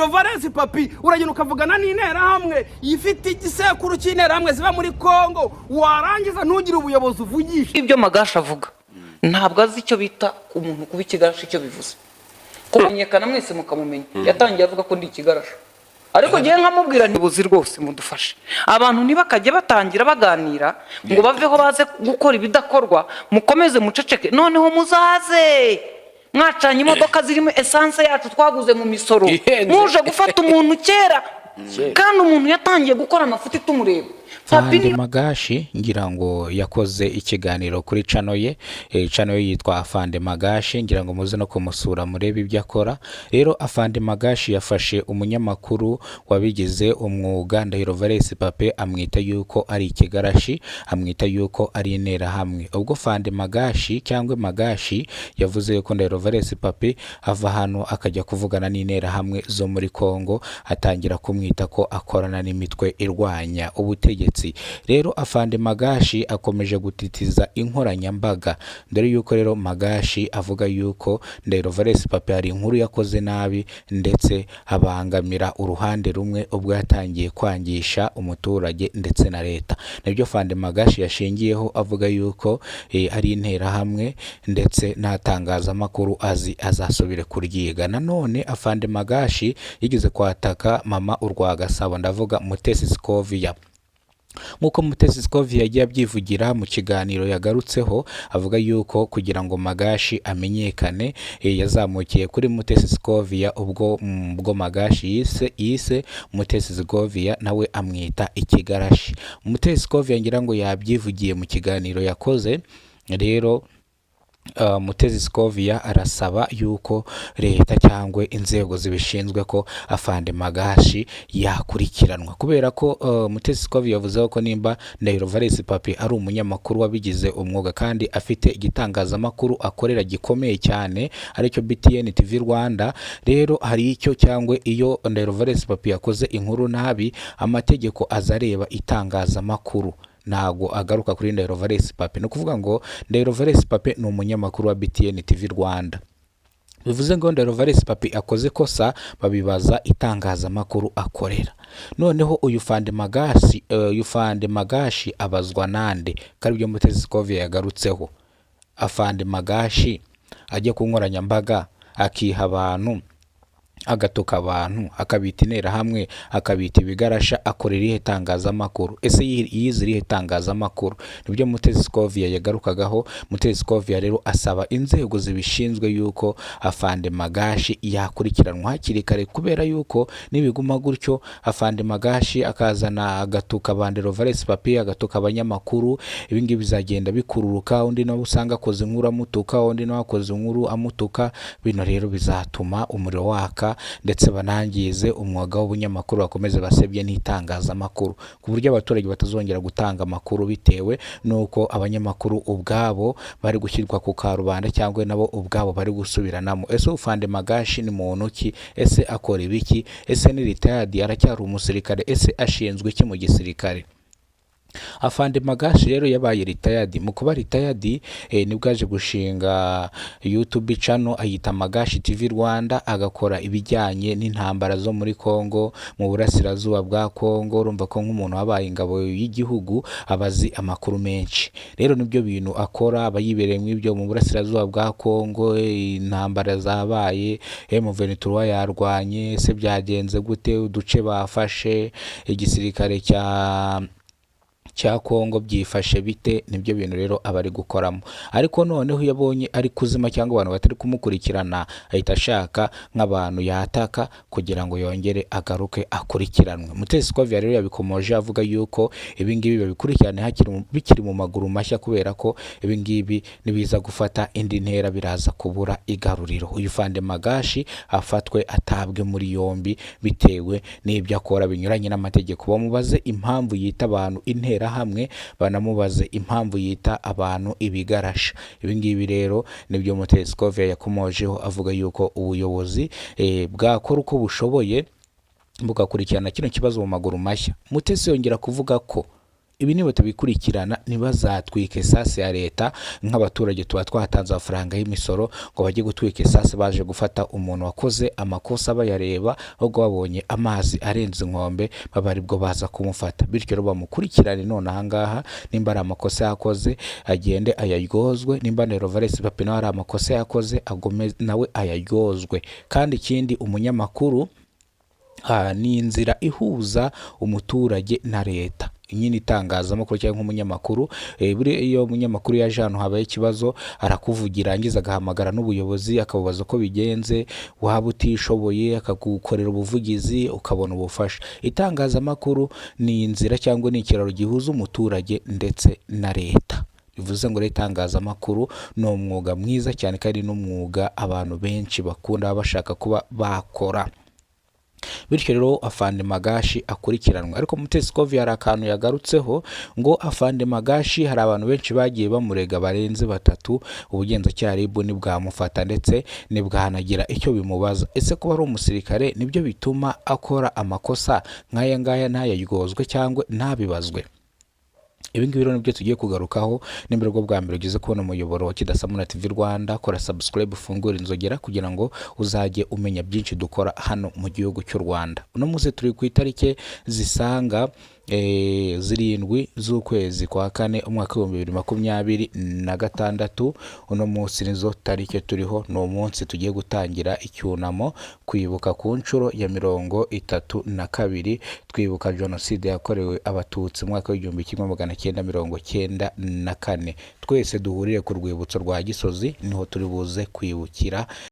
Valens papi uragenda ukavugana n'intera hamwe ifite igisekuru cy'intera hamwe ziba muri Kongo warangiza ntugire ubuyobozi uvugisha ibyo Magashi avuga ntabwo azi icyo bita umuntu kuba ikigarashi icyo bivuze kumenyekana mwese mukamumenya yatangiye avuga ko ndi ikigarashi ariko gihe nkamubwira ntibuzi rwose mudufashe abantu ntibakajye batangira baganira ngo baveho baze gukora ibidakorwa mukomeze muceceke noneho muzaze mwacanye imodoka zirimo essence yacu twaguze mu misoro muje gufata umuntu kera kandi umuntu yatangiye gukora amafuti tumureba Afande Magashi ngira ngo yakoze ikiganiro kuri channel ye yitwa Afande Magashi ngira ngo muze no kumusura murebe ibyo akora. Rero Afande Magashi yafashe umunyamakuru wabigize umwuga Ndahiro Valens Pape amwita yuko ari ikigarashi, amwita yuko ari intera hamwe. Ubwo Afande Magashi cyangwa Magashi yavuze yuko Ndahiro Valens Pape ava hano akajya kuvugana n'intera hamwe zo muri Kongo, atangira kumwita ko akorana n'imitwe irwanya ubutegetsi. Rero Afande Magashi akomeje gutitiza inkoranyambaga dore yuko rero Magashi avuga yuko Ndahiro Valens Pape hari inkuru yakoze nabi ndetse abangamira uruhande rumwe ubwo yatangiye kwangisha umuturage ndetse na leta. Nibyo Afande Magashi yashingiyeho avuga yuko ari intera hamwe ndetse natangaza makuru azasubire kuryiga. Nanone Afande Magashi yigeze kwataka mama Urwagasabo ndavuga Mutesi Scovia. Muko Mutesi Scovia yagiye abyivugira mu kiganiro yagarutseho avuga yuko kugira ngo Magashi amenyekane yazamukiye kuri Mutesi Scovia ubwo Magashi yise Mutesi Scovia nawe amwita ikigarashi. Mutesi Scovia ngira ngo yabyivugiye mu kiganiro yakoze. Rero Mutesi Scovia arasaba yuko leta cyangwa inzego zibishinzwe ko Afande Magashi yakurikiranwa kubera ko Mutesi Scovia yavuze ko nimba Ndahiro Valens Pape ari umunyamakuru wabigize umwuga kandi afite igitangazamakuru akorera gikomeye cyane aricyo BTN TV Rwanda. Rero hari icyo cyangwa iyo Ndahiro Valens Pape yakoze inkuru nabi amategeko azareba itangazamakuru ntago agaruka kuri Ndahiro Valens Pape. No kuvuga ngo Ndahiro Valens Pape ni umunyamakuru wa BTN TV Rwanda, bivuze ngo Ndahiro Valens Pape akoze kosa babibaza itangazamakuru akorera. Noneho uyu Afande Magashi abazwa nande kari byo Mutesi Scovia yagarutseho. Afande Magashi ajye ku nkoranyambaga akiha abantu agatoka abantu akabita intera hamwe akabita ibigarasha akorera ihe tangazamakuru. Ese yizirihe tangazamakuru? Nibyo Mutesi Scovia yagarukagaho. Mutesi Scovia rero asaba inzego zibishinzwe yuko Afande Magashi yakurikiranwa hakiri kare kubera yuko nibiguma gutyo Afande Magashi akazana agatuka Ndahiro Valens Pape agatuka abanyamakuru ibingi bizagenda bikururuka undi nawe usanga akoze inkuru amutuka undi nawe akoze inkuru amutuka. Bino rero bizatuma umuriro waka ndetse banangize umwuga w'ubunyamakuru bakomeze basebye n'itangazamakuru ku buryo abaturage batazongera gutanga amakuru bitewe nuko abanyamakuru ubwabo bari gushyirwa ku karubanda cyangwa nabo ubwabo bari gusubiranamo. Ese Afande Magashi ni muntu ki? Ese akora ibiki? Ese ni retired aracyari umusirikare? Ese ashinzwe iki mu gisirikare? Afande Magashi rero yabaye retired. Mu kuba retired nibwo aje gushinga YouTube channel ayita Magashi TV Rwanda agakora ibijyanye n'intambara zo muri Kongo mu burasirazuba bwa Kongo. Urumva ko nk'umuntu wabaye ingabo y'igihugu abazi amakuru menshi. Rero nibyo bintu akora abayibereye mu ibyo mu burasirazuba bwa Kongo, intambara zabaye, M23 yarwanye, se byagenze gute, uduce bafashe, igisirikare cya Kongo byifashe bite, nibyo bintu rero abari gukoramo. Ariko noneho yabonye ari kuzima cyangwa abantu batari kumukurikirana ahita ashaka nk'abantu yataka kugira ngo yongere agaruke akurikiranwe. Mutesi Scovia rero yabikomoje avuga yuko ibingibi babikurikirane bikiri mu maguru mashya kubera ko ibingibi nibiza gufata indi ntera biraza kubura igaruriro. Uyu Afande Magashi afatwe atabwe muri yombi bitewe n'ibyo akora binyuranye n'amategeko. Bamubaze impamvu yita abantu intera hamwe, banamubaze impamvu yita abantu ibigarasha. Ibingibi rero nibyo Mutesi Scovia yakomojeho avuga yuko ubuyobozi bwakora uko bushoboye bugakurikirana kino kibazo mu maguru mashya. Mutesi yongera kuvuga ko ibi niba tubikurikirana ntibazatwike esase ya leta nk'abaturage tuba twatanze amafaranga y'imisoro ngo bajye gutwika esase baje gufata umuntu wakoze amakosa bayareba, ahubwo babonye amazi arenze inkombe baba aribwo baza kumufata. Bityo rero bamukurikirane none ahangaha, nimba ari amakosa yakoze agende ayaryozwe, nimba Nero Valens Papi nawe ari amakosa yakoze agome nawe ayaryozwe. Kandi ikindi, umunyamakuru ni inzira ihuza umuturage na leta. Nyine itangazamakuru cyangwa nk'umunyamakuru, iyo umunyamakuru yaje ahantu habaye ikibazo arakuvugira, angiza agahamagara n'ubuyobozi akabubaza uko bigenze, waba utishoboye akagukorera ubuvugizi ukabona ubufasha. Itangazamakuru ni inzira cyangwa ni ikiraro gihuza umuturage ndetse na leta. Bivuze ngo itangazamakuru ni umwuga mwiza cyane kandi n'umwuga abantu benshi bakunda bashaka kuba bakora. Bityo rero Afande Magashi akurikiranwa. Ariko Mutesi Kovia hari akantu yagarutseho ngo Afande Magashi hari abantu benshi bagiye bamurega barenze 3, ubugenzacyaha RIB nibwamufata ndetse nibwanagira icyo bimubaza. Ese kuba ari umusirikare nibyo bituma akora amakosa nk'aya ngaya ntayaryozwe cyangwa ntabibazwe? Ibi ngibi rero nibyo tugiye kugarukaho. Nimba rwo bwa mbere ugeze kubona umuyoboro wa Kidasamuna TV Rwanda, kora subscribe, ufungura inzogera kugira ngo uzajye umenya byinshi dukora hano mu gihugu cy'u Rwanda. Uno munsi turi ku itariki zisanga 7 z'ukwezi kwa 4 umwaka wa 2026. Uno munsi nizo tariki turiho, no munsi tugiye gutangira icyunamo kwibuka ku nshuro ya 32 twibuka jenoside yakorewe abatutsi mu mwaka wa 1994. Twese duhurire ku rwibutso rwa Gisozi, niho turi buze kwibukira